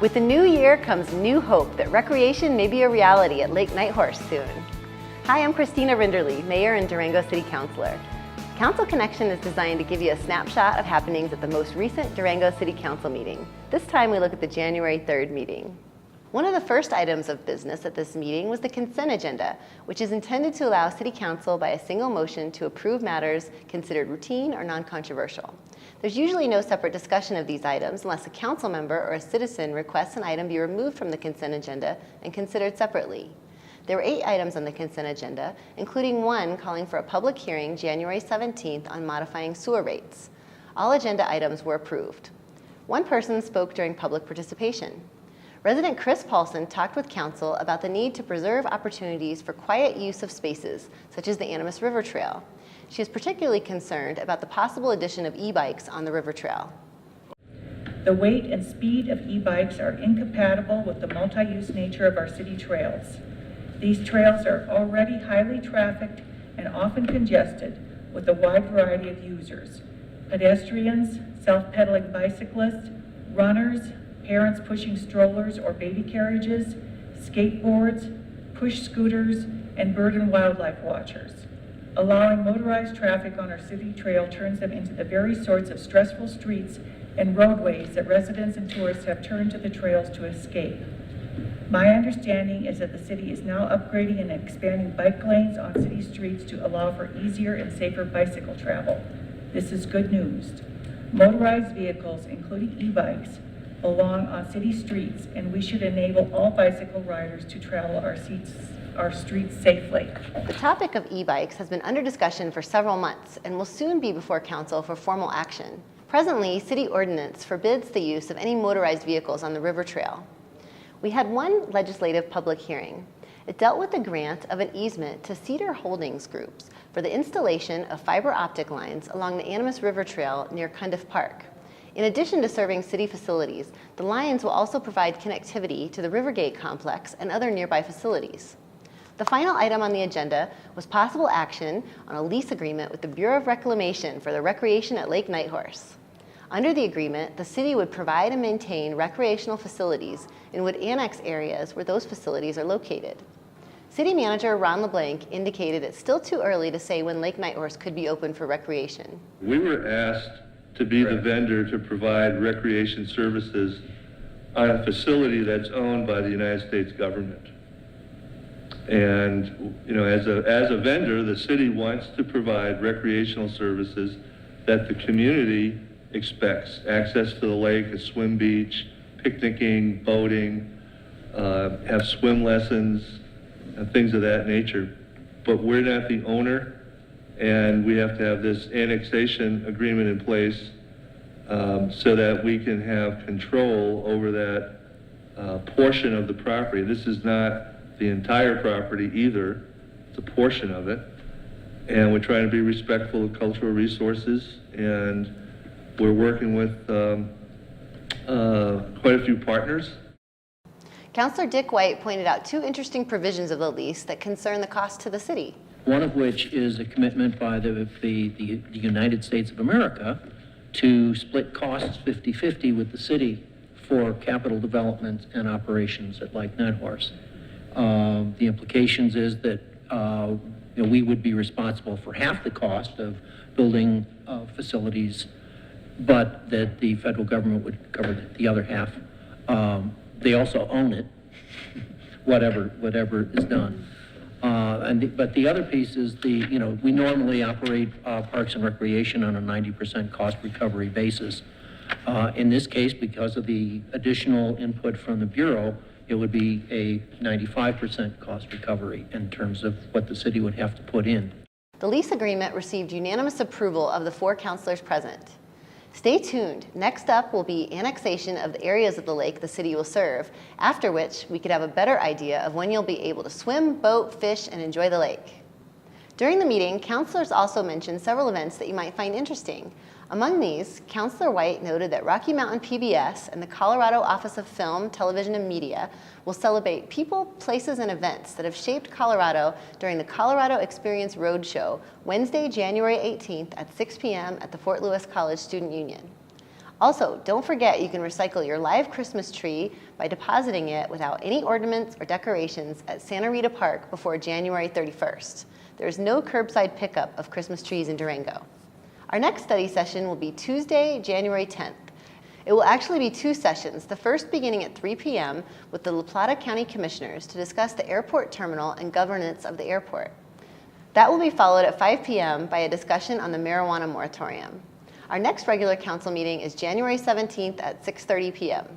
With the new year comes new hope that recreation may be a reality at Lake Nighthorse soon. Hi, I'm Christina Rinderly, Mayor and Durango City Councilor. Council Connection is designed to give you a snapshot of happenings at the most recent Durango City Council meeting. This time we look at the January 3rd meeting. One of the first items of business at this meeting was the consent agenda, which is intended to allow City Council by a single motion to approve matters considered routine or non-controversial. There's usually no separate discussion of these items unless a council member or a citizen requests an item be removed from the consent agenda and considered separately. There were 8 items on the consent agenda, including one calling for a public hearing January 17th on modifying sewer rates. All agenda items were approved. One person spoke during public participation. Resident Chris Paulson talked with council about the need to preserve opportunities for quiet use of spaces, such as the Animas River Trail. She is particularly concerned about the possible addition of e-bikes on the river trail. The weight and speed of e-bikes are incompatible with the multi-use nature of our city trails. These trails are already highly trafficked and often congested with a wide variety of users: pedestrians, self-pedaling bicyclists, runners, parents pushing strollers or baby carriages, skateboards, push scooters, and bird and wildlife watchers. Allowing motorized traffic on our city trail turns them into the very sorts of stressful streets and roadways that residents and tourists have turned to the trails to escape. My understanding is that the city is now upgrading and expanding bike lanes on city streets to allow for easier and safer bicycle travel. This is good news. Motorized vehicles, including e-bikes, belong on city streets, and we should enable all bicycle riders to travel our streets safely. The topic of e-bikes has been under discussion for several months and will soon be before council for formal action. Presently, city ordinance forbids the use of any motorized vehicles on the river trail. We had one legislative public hearing. It dealt with the grant of an easement to Cedar Holdings Groups for the installation of fiber optic lines along the Animas River Trail near Cundiff Park. In addition to serving city facilities, the lines will also provide connectivity to the Rivergate complex and other nearby facilities. The final item on the agenda was possible action on a lease agreement with the Bureau of Reclamation for the recreation at Lake Nighthorse. Under the agreement, the city would provide and maintain recreational facilities and would annex areas where those facilities are located. City Manager Ron LeBlanc indicated it's still too early to say when Lake Nighthorse could be open for recreation. We were asked to be the vendor to provide recreation services on a facility that's owned by the United States government. And as a vendor, the city wants to provide recreational services that the community expects: access to the lake, a swim beach, picnicking, boating, have swim lessons, and things of that nature. But we're not the owner, and we have to have this annexation agreement in place so that we can have control over that portion of the property. This is not the entire property either. It's a portion of it. And we're trying to be respectful of cultural resources, and we're working with quite a few partners. Councilor Dick White pointed out 2 interesting provisions of the lease that concern the cost to the city. One of which is a commitment by the United States of America to split costs 50-50 with the city for capital development and operations at Lake Nighthorse. The implications is that we would be responsible for half the cost of building facilities, but that the federal government would cover the other half. They also own it, whatever is done. But the other piece is we normally operate parks and recreation on a 90% cost recovery basis. In this case, because of the additional input from the Bureau, it would be a 95% cost recovery in terms of what the city would have to put in. The lease agreement received unanimous approval of the 4 councilors present. Stay tuned. Next up will be annexation of the areas of the lake the city will serve, after which we could have a better idea of when you'll be able to swim, boat, fish, and enjoy the lake. During the meeting, councilors also mentioned several events that you might find interesting. Among these, Councilor White noted that Rocky Mountain PBS and the Colorado Office of Film, Television, and Media will celebrate people, places, and events that have shaped Colorado during the Colorado Experience Roadshow, Wednesday, January 18th at 6 p.m. at the Fort Lewis College Student Union. Also, don't forget you can recycle your live Christmas tree by depositing it without any ornaments or decorations at Santa Rita Park before January 31st. There is no curbside pickup of Christmas trees in Durango. Our next study session will be Tuesday, January 10th. It will actually be 2 sessions, the first beginning at 3 p.m. with the La Plata County Commissioners to discuss the airport terminal and governance of the airport. That will be followed at 5 p.m. by a discussion on the marijuana moratorium. Our next regular council meeting is January 17th at 6:30 p.m.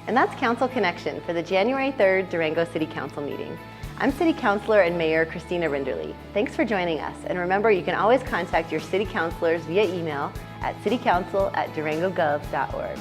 And that's Council Connection for the January 3rd Durango City Council meeting. I'm City Councilor and Mayor Christina Rinderly. Thanks for joining us, and remember you can always contact your city councilors via email at citycouncil@durangogov.org.